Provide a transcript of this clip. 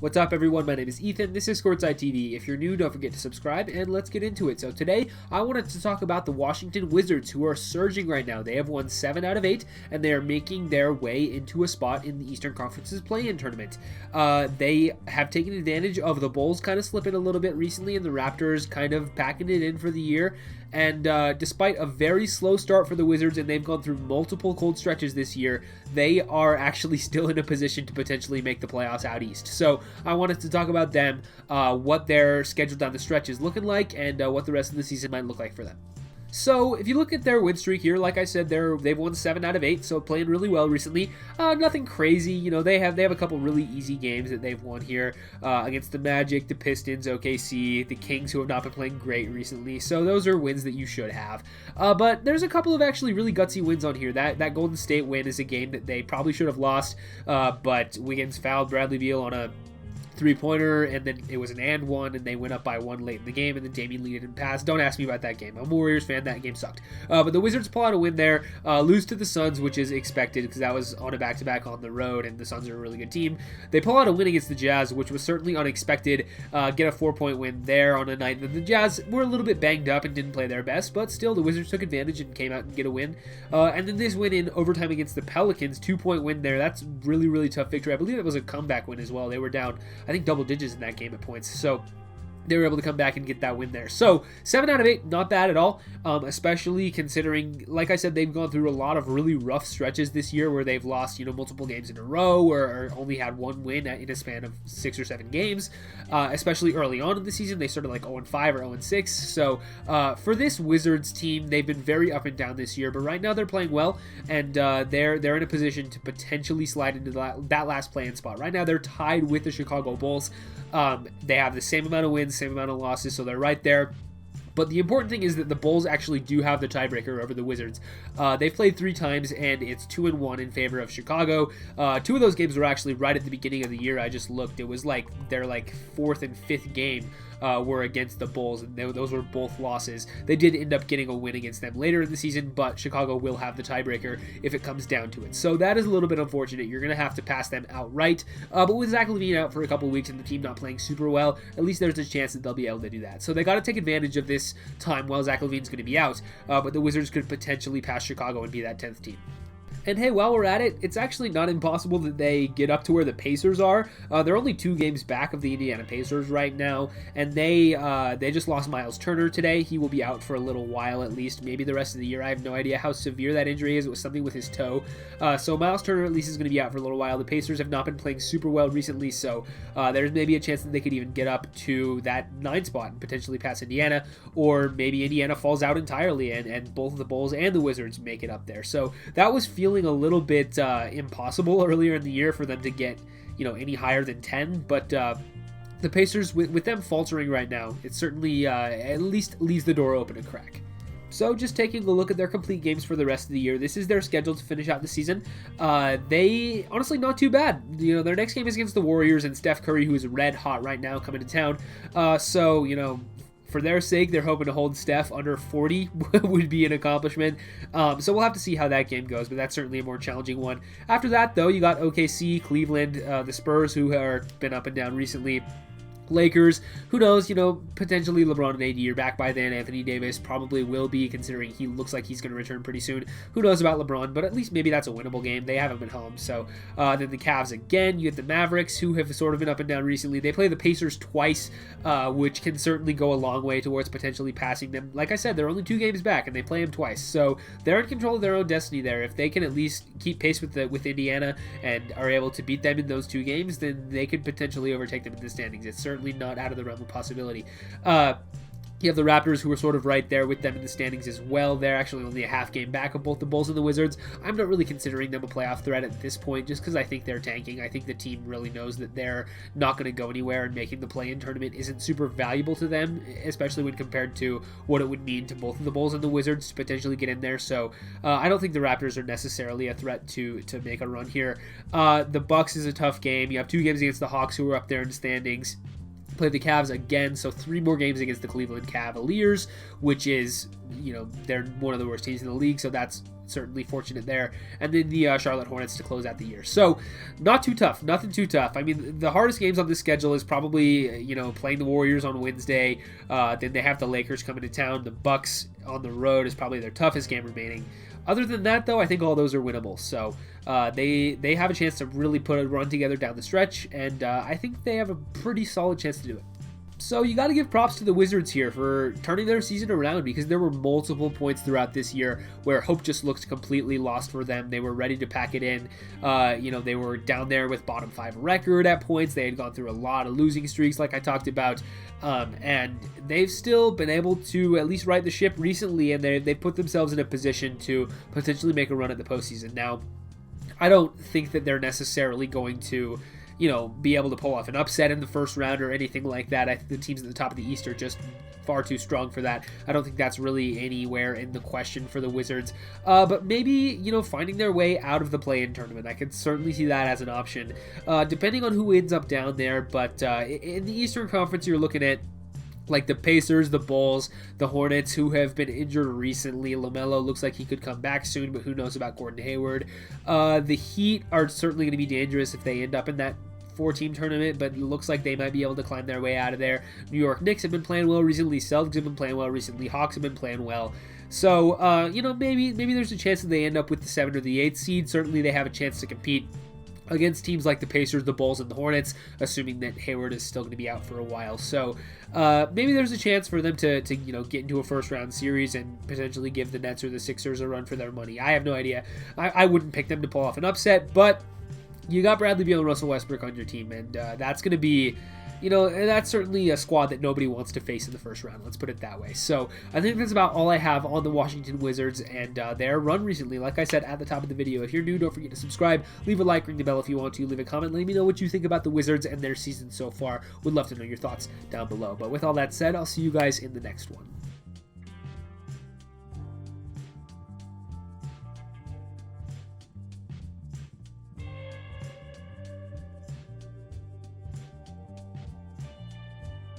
What's up, everyone? My name is Ethan. This is Courtside TV. If you're new, don't forget to subscribe, and let's get into it. So today, I wanted to talk about the Washington Wizards, who are surging right now. They have won 7 out of 8, and they are making their way into a spot in the Eastern Conference's play-in tournament. They have taken advantage of the Bulls kind of slipping a little bit recently, and the Raptors kind of packing it in for the year. And despite a very slow start for the Wizards, and they've gone through multiple cold stretches this year, they are actually still in a position to potentially make the playoffs out east. So I wanted to talk about them, what their schedule down the stretch is looking like, and what the rest of the season might look like for them. So, if you look at their win streak here, like I said, they've won 7 out of 8, so playing really well recently. Nothing crazy, you know, they have a couple really easy games that they've won here against the Magic, the Pistons, OKC, the Kings, who have not been playing great recently. So those are wins that you should have. But there's a couple of actually really gutsy wins on here. That Golden State win is a game that they probably should have lost, but Wiggins fouled Bradley Beal on a three-pointer, and then it was an and one, and they went up by 1 late in the game, and then Damian Lee didn't pass. Don't ask me about that game. I'm a Warriors fan. That game sucked. But the Wizards pull out a win there, lose to the Suns, which is expected because that was on a back-to-back on the road, and the Suns are a really good team. They pull out a win against the Jazz, which was certainly unexpected. Get a 4-point win there on a night that the Jazz were a little bit banged up and didn't play their best, but still the Wizards took advantage and came out and get a win. And then this win in overtime against the Pelicans, 2-point win there. That's really, really tough victory. I believe it was a comeback win as well. They were down, I think, double digits in that game at points. So they were able to come back and get that win there. So 7 out of 8, not bad at all, especially considering, like I said, they've gone through a lot of really rough stretches this year where they've lost, multiple games in a row or only had 1 win in a span of 6 or 7 games, especially early on in the season. They started like 0-5 or 0-6. So for this Wizards team, they've been very up and down this year, but right now they're playing well, and they're in a position to potentially slide into that last play-in spot. Right now they're tied with the Chicago Bulls. They have the same amount of wins, same amount of losses, so they're right there. But the important thing is that the Bulls actually do have the tiebreaker over the Wizards. They've played 3 times, and it's 2-1 in favor of Chicago. 2 of those games were actually right at the beginning of the year. I just looked. It was like their 4th and 5th game were against the Bulls, and those were both losses. They did end up getting a win against them later in the season, but Chicago will have the tiebreaker if it comes down to it. So that is a little bit unfortunate. You're going to have to pass them outright. But with Zach LaVine out for a couple weeks and the team not playing super well, at least there's a chance that they'll be able to do that. So they got to take advantage of this time while Zach LaVine's going to be out, but the Wizards could potentially pass Chicago and be that 10th team. And hey, while we're at it, it's actually not impossible that they get up to where the Pacers are. They're only 2 games back of the Indiana Pacers right now, and they just lost Miles Turner today. He will be out for a little while at least, maybe the rest of the year. I have no idea how severe that injury is. It was something with his toe. So Miles Turner at least is going to be out for a little while. The Pacers have not been playing super well recently, so there's maybe a chance that they could even get up to that 9 spot and potentially pass Indiana, or maybe Indiana falls out entirely and both the Bulls and the Wizards make it up there. So that was feeling a little bit impossible earlier in the year for them to get any higher than 10, but the Pacers, with them faltering right now, it certainly at least leaves the door open a crack. So just taking a look at their complete games for the rest of the year, this is their schedule to finish out the season. They, honestly, not too bad. Their next game is against the Warriors and Steph Curry, who is red hot right now coming to town. For their sake, they're hoping to hold Steph under 40 would be an accomplishment. So we'll have to see how that game goes, but that's certainly a more challenging one. After that, though, you got OKC, Cleveland, the Spurs, who have been up and down recently. Lakers, who knows, potentially LeBron and AD are back by then. Anthony Davis probably will be, considering he looks like he's going to return pretty soon. Who knows about LeBron, but at least maybe that's a winnable game. They have him at home. So then the Cavs again. You get the Mavericks, who have sort of been up and down recently. They play the Pacers twice, which can certainly go a long way towards potentially passing them. Like I said, they're only 2 games back, and they play them twice. So they're in control of their own destiny there. If they can at least keep pace with Indiana and are able to beat them in those 2 games, then they could potentially overtake them in the standings. It's certainly not out of the realm of possibility. You have the Raptors, who are sort of right there with them in the standings as well. They're actually only a half game back of both the Bulls and the Wizards. I'm not really considering them a playoff threat at this point, just because I think they're tanking. I think the team really knows that they're not going to go anywhere, and making the play-in tournament isn't super valuable to them, especially when compared to what it would mean to both of the Bulls and the Wizards to potentially get in there. So I don't think the Raptors are necessarily a threat to make a run here. The Bucks is a tough game. You have 2 games against the Hawks, who are up there in the standings. Play the Cavs again, so 3 more games against the Cleveland Cavaliers, which is, they're one of the worst teams in the league, so that's certainly fortunate there. And then the Charlotte Hornets to close out the year. So not too tough, nothing too tough. I mean, the hardest games on this schedule is probably, playing the Warriors on Wednesday. Then they have the Lakers coming to town. The Bucks on the road is probably their toughest game remaining. Other than that, though, I think all those are winnable. So they have a chance to really put a run together down the stretch, and I think they have a pretty solid chance to do it. So you got to give props to the Wizards here for turning their season around, because there were multiple points throughout this year where hope just looked completely lost for them. They were ready to pack it in. They were down there with bottom 5 record at points. They had gone through a lot of losing streaks like I talked about. And they've still been able to at least right the ship recently, and they've put themselves in a position to potentially make a run at the postseason. Now, I don't think that they're necessarily going to be able to pull off an upset in the first round or anything like that. I think the teams at the top of the East are just far too strong for that. I don't think that's really anywhere in the question for the Wizards. But maybe, finding their way out of the play-in tournament. I could certainly see that as an option, depending on who ends up down there. But in the Eastern Conference, you're looking at like the Pacers, the Bulls, the Hornets, who have been injured recently. LaMelo looks like he could come back soon, but who knows about Gordon Hayward. The Heat are certainly going to be dangerous if they end up in that 4-team tournament, but it looks like they might be able to climb their way out of there. New York Knicks have been playing well recently. Celtics have been playing well recently. Hawks have been playing well. So, maybe there's a chance that they end up with the 7th or the 8th seed. Certainly they have a chance to compete against teams like the Pacers, the Bulls, and the Hornets, assuming that Hayward is still going to be out for a while. So maybe there's a chance for them to get into a first-round series and potentially give the Nets or the Sixers a run for their money. I have no idea. I wouldn't pick them to pull off an upset, but you got Bradley Beal and Russell Westbrook on your team, and that's going to be, that's certainly a squad that nobody wants to face in the first round. Let's put it that way. So I think that's about all I have on the Washington Wizards and their run recently. Like I said at the top of the video, if you're new, don't forget to subscribe, leave a like, ring the bell if you want to, leave a comment, let me know what you think about the Wizards and their season so far. Would love to know your thoughts down below. But with all that said, I'll see you guys in the next one.